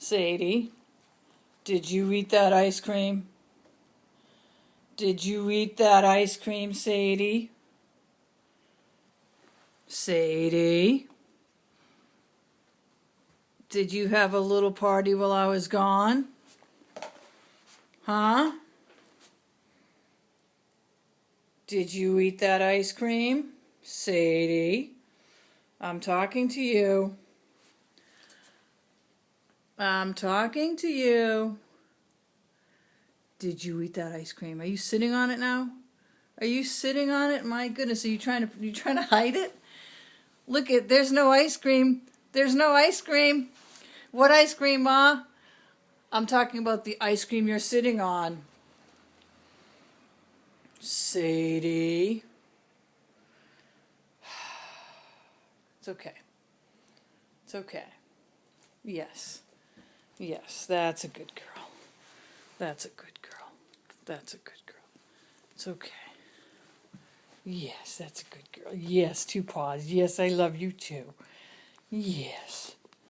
Sadie, did you eat that ice cream? Did you eat that ice cream, Sadie? Sadie, did you have a little party while I was gone? Huh? Did you eat that ice cream? Sadie, I'm talking to you. I'm talking to you. Did you eat that ice cream? Are you sitting on it now? Are you sitting on it? My goodness, are you trying to hide it? Look at, there's no ice cream. There's no ice cream. What ice cream, Ma? I'm talking about the ice cream you're sitting on. Sadie. It's okay. It's okay. Yes. Yes, that's a good girl. That's a good girl. That's a good girl. It's okay. Yes, that's a good girl. Yes, 2 paws. Yes, I love you too. Yes.